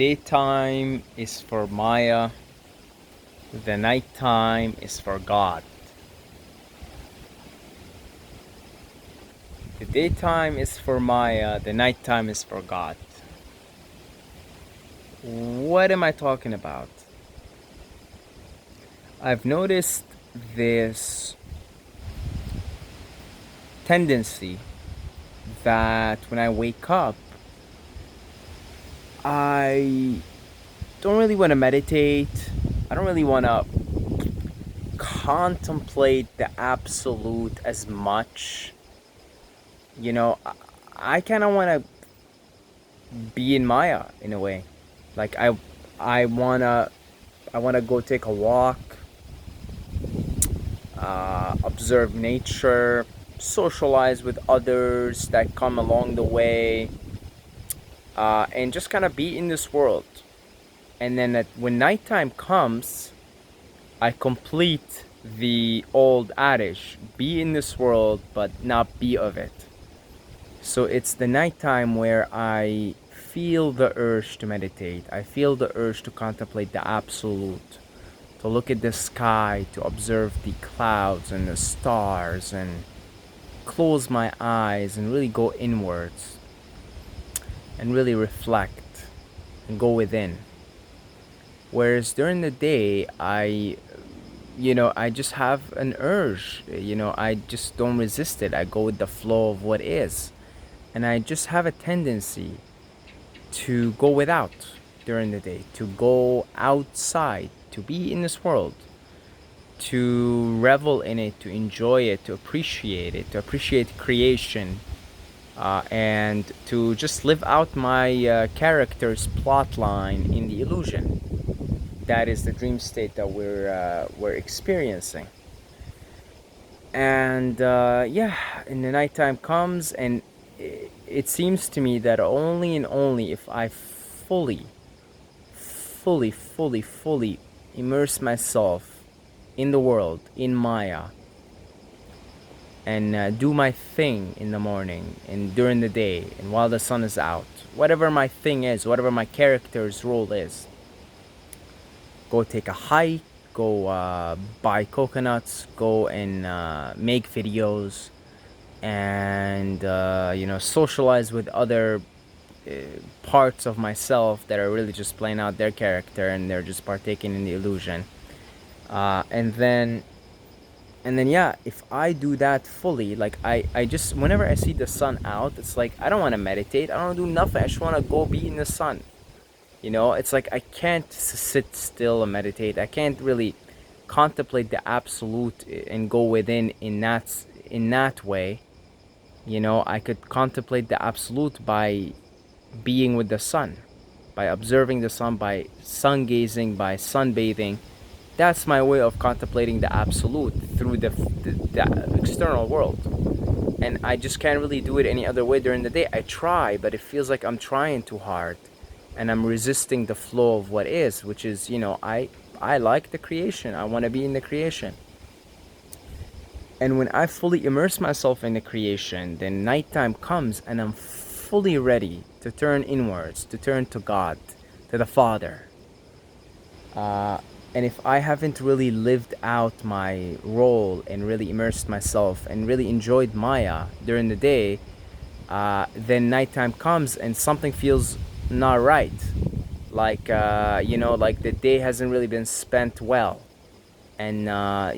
daytime is for Maya, the nighttime is for God. The daytime is for Maya, the nighttime is for God. What am I talking about? I've noticed this tendency that when I wake up, I don't really want to meditate. I don't really want to contemplate the absolute as much. You know, I kind of want to be in Maya in a way. Like I wanna go take a walk, observe nature, socialize with others that come along the way, and just kind of be in this world. And then when nighttime comes, I complete the old adage: be in this world, but not be of it. So it's the nighttime where I feel the urge to meditate. I feel the urge to contemplate the absolute, to look at the sky, to observe the clouds and the stars, and close my eyes and really go inwards and really reflect and go within. Whereas during the day, I just have an urge, I just don't resist it. I go with the flow of what is. And I just have a tendency to go without during the day, to go outside, to be in this world, to revel in it, to enjoy it, to appreciate creation, and to just live out my character's plot line in the illusion. That is the dream state that we're experiencing. And and the nighttime comes, and it seems to me that only and only if I fully immerse myself in the world, in Maya, and do my thing in the morning and during the day and while the sun is out, whatever my thing is, whatever my character's role is, go take a hike, go buy coconuts, go and make videos, and socialize with other parts of myself that are really just playing out their character, and they're just partaking in the illusion, and then yeah, if I do that fully, like I just, whenever I see the sun out, it's like I don't want to meditate, I don't want to do nothing, I just want to go be in the sun. It's like I can't sit still and meditate. I can't really contemplate the absolute and go within in that way. I could contemplate the absolute by being with the sun, by observing the sun, by sun gazing, by sunbathing. That's my way of contemplating the absolute through the external world. And I just can't really do it any other way during the day. I try, but it feels like I'm trying too hard, and I'm resisting the flow of what is, which is, I like the creation. I want to be in the creation. And when I fully immerse myself in the creation, then nighttime comes and I'm fully ready to turn inwards, to turn to God, to the Father. And if I haven't really lived out my role and really immersed myself and really enjoyed Maya during the day, then nighttime comes and something feels not right. Like, like the day hasn't really been spent well. And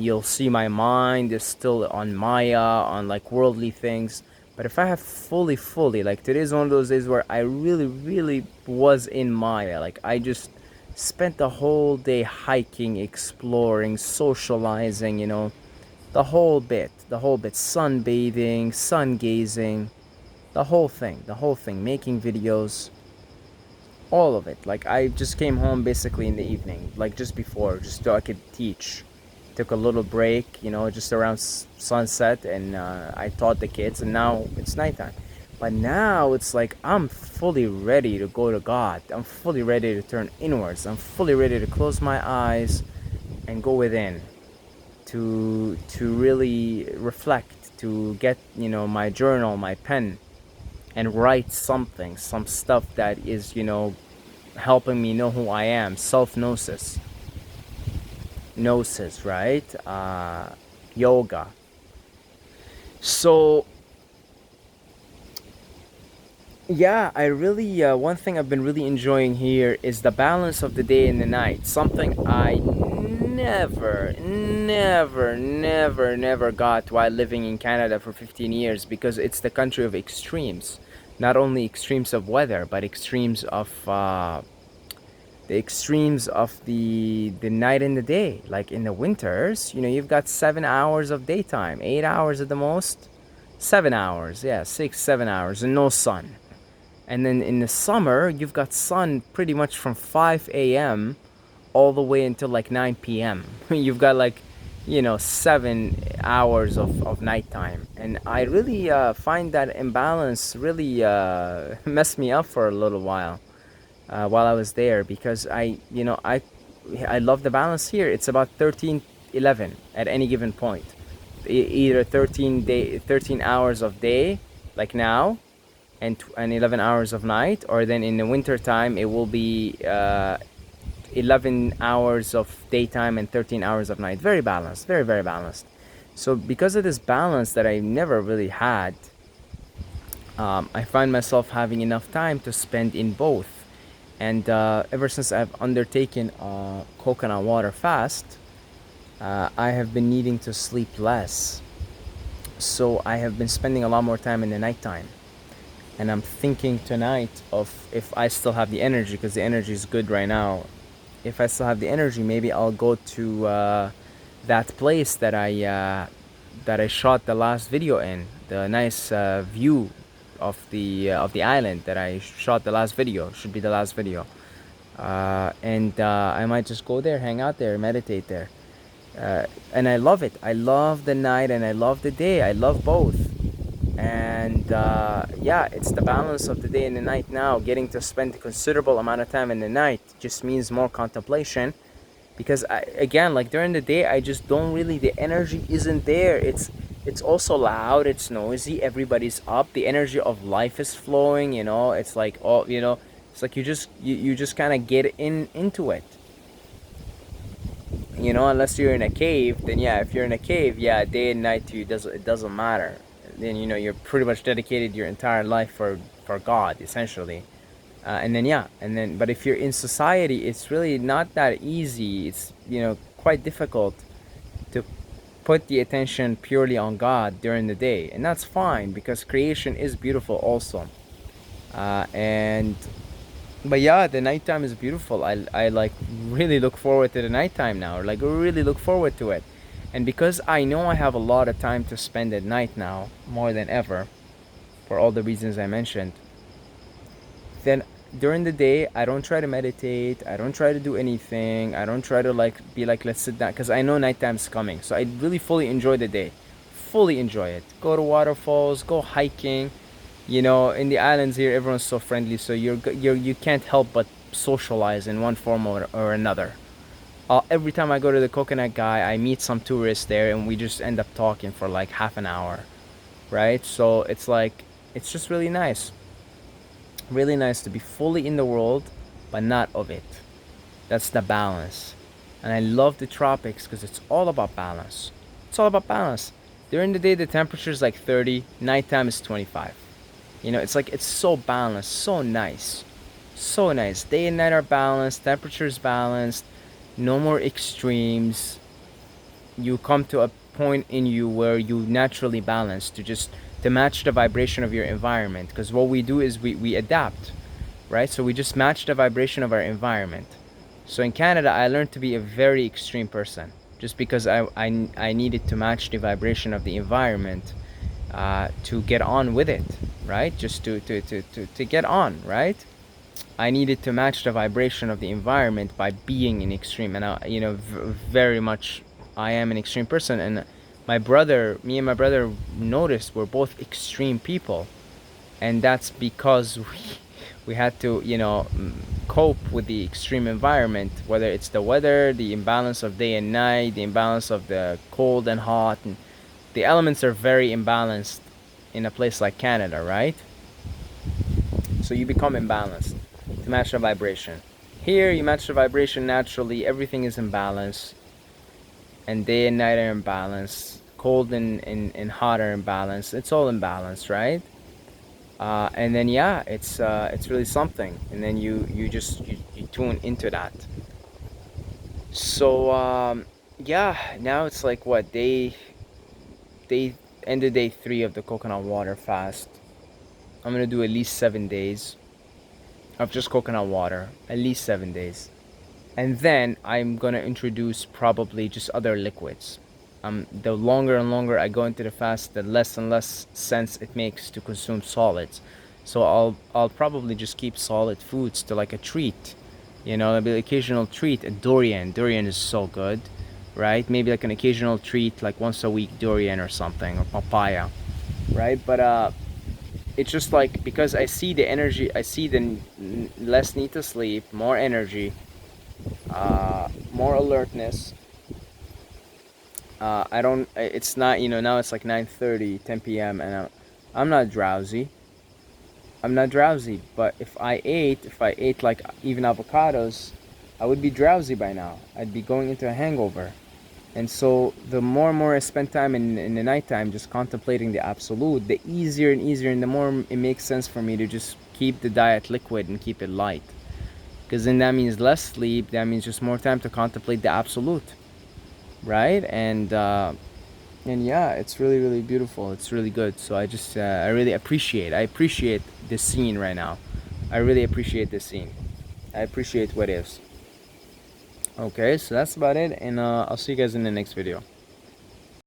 you'll see my mind is still on Maya, on like worldly things. But if I have fully, like today's one of those days where I really was in Maya, like I just spent the whole day hiking, exploring, socializing, the whole bit, sunbathing, sun gazing, the whole thing, making videos, all of it. Like I just came home basically in the evening, like just before, just so I could teach. Took a little break, just around sunset, and I taught the kids, and now it's nighttime. But now it's like I'm fully ready to go to God. I'm fully ready to turn inwards. I'm fully ready to close my eyes and go within, to really reflect, to get, my journal, my pen, and write something, some stuff that is, helping me know who I am. Self-gnosis. Gnosis, right? Yoga. So yeah, I really, one thing I've been really enjoying here is the balance of the day and the night. Something I never got while living in Canada for 15 years, because it's the country of extremes. Not only extremes of weather, but extremes of the extremes of the night and the day. Like in the winters, you know, you've got 7 hours of daytime, 8 hours at the most, 7 hours, yeah, 6, 7 hours, and no sun. And then in the summer, you've got sun pretty much from 5 a.m. all the way until like 9 p.m. You've got like, you know, 7 hours of nighttime. And I really find that imbalance really messed me up for a little while I was there, because I love the balance here. It's about 13:11 at any given point. Either 13 hours of day, like now, and 11 hours of night, or then in the winter time it will be 11 hours of daytime and 13 hours of night. Very balanced, very balanced. So because of this balance that I never really had, I find myself having enough time to spend in both. And ever since I've undertaken a coconut water fast, I have been needing to sleep less, so I have been spending a lot more time in the nighttime. And I'm thinking tonight of, if I still have the energy, because the energy is good right now, if I still have the energy, maybe I'll go to that place that I shot the last video in, the nice view of the island that I shot the last video. Should be the last video. And I might just go there, hang out there, meditate there. And I love it. I love the night and I love the day. I love both. And yeah, it's the balance of the day and the night now. Getting to spend a considerable amount of time in the night just means more contemplation, because again, like during the day, I just don't really, the energy isn't there. It's also loud, it's noisy, everybody's up, the energy of life is flowing, you know. It's like, oh, you know, it's like you just kind of get into it, you know. Unless you're in a cave, then yeah, if you're in a cave, yeah, day and night to you, it doesn't matter. Then, you know, you're pretty much dedicated your entire life for God, essentially. And then yeah, and then, but if you're in society, it's really not that easy. It's, you know, quite difficult to put the attention purely on God during the day, and that's fine, because creation is beautiful also. And but yeah, the nighttime is beautiful. I like really look forward to the nighttime now, or like really look forward to it. And because I know I have a lot of time to spend at night now, more than ever, for all the reasons I mentioned, then during the day I don't try to meditate, I don't try to do anything, I don't try to like be like, let's sit down, because I know nighttime's coming. So I really fully enjoy the day, fully enjoy it. Go to waterfalls, go hiking. You know, in the islands here, everyone's so friendly, so you can't help but socialize in one form or another. Every time I go to the Coconut Guy, I meet some tourists there, and we just end up talking for like half an hour, right? So it's like, it's just really nice to be fully in the world, but not of it. That's the balance. And I love the tropics because it's all about balance. It's all about balance. During the day, the temperature is like 30, nighttime is 25. You know, it's like, it's so balanced, so nice. So nice. Day and night are balanced, temperature is balanced, no more extremes. You come to a point in you where you naturally balance to match the vibration of your environment, because what we do is we adapt, right? So we just match the vibration of our environment. So in Canada, I learned to be a very extreme person, just because I needed to match the vibration of the environment to get on with it, right? Just to get on, right? I needed to match the vibration of the environment by being an extreme. And I, you know, very much I am an extreme person. And me and my brother noticed we're both extreme people. And that's because we had to, you know, cope with the extreme environment, whether it's the weather, the imbalance of day and night, the imbalance of the cold and hot. And the elements are very imbalanced in a place like Canada, right? So you become imbalanced. to match the vibration. Here you match the vibration naturally, everything is in balance, and day and night are in balance, cold and hot are in balance, it's all in balance, right? And then yeah, it's really something, and then you tune into that. So yeah, now it's like what, day end of day 3 of the coconut water fast. I'm gonna do at least 7 days of just coconut water, at least 7 days. And then I'm gonna introduce probably just other liquids. The longer and longer I go into the fast, the less and less sense it makes to consume solids. So I'll probably just keep solid foods to like a treat. You know, maybe an occasional treat, a durian. Durian is so good, right? Maybe like an occasional treat, like once a week durian or something, or papaya, right? But it's just like, because I see the energy, I see the less need to sleep, more energy, more alertness. I don't, it's not, you know, now it's like 9:30, 10 p.m. and I'm not drowsy. I'm not drowsy, but if I ate like even avocados, I would be drowsy by now. I'd be going into a hangover. And so the more and more I spend time in the nighttime just contemplating the absolute, the easier and easier and the more it makes sense for me to just keep the diet liquid and keep it light. Because then that means less sleep, that means just more time to contemplate the absolute, right? And yeah, it's really really beautiful, it's really good. So I really appreciate this scene right now. I really appreciate this scene. I appreciate what is. Okay, so that's about it, and I'll see you guys in the next video.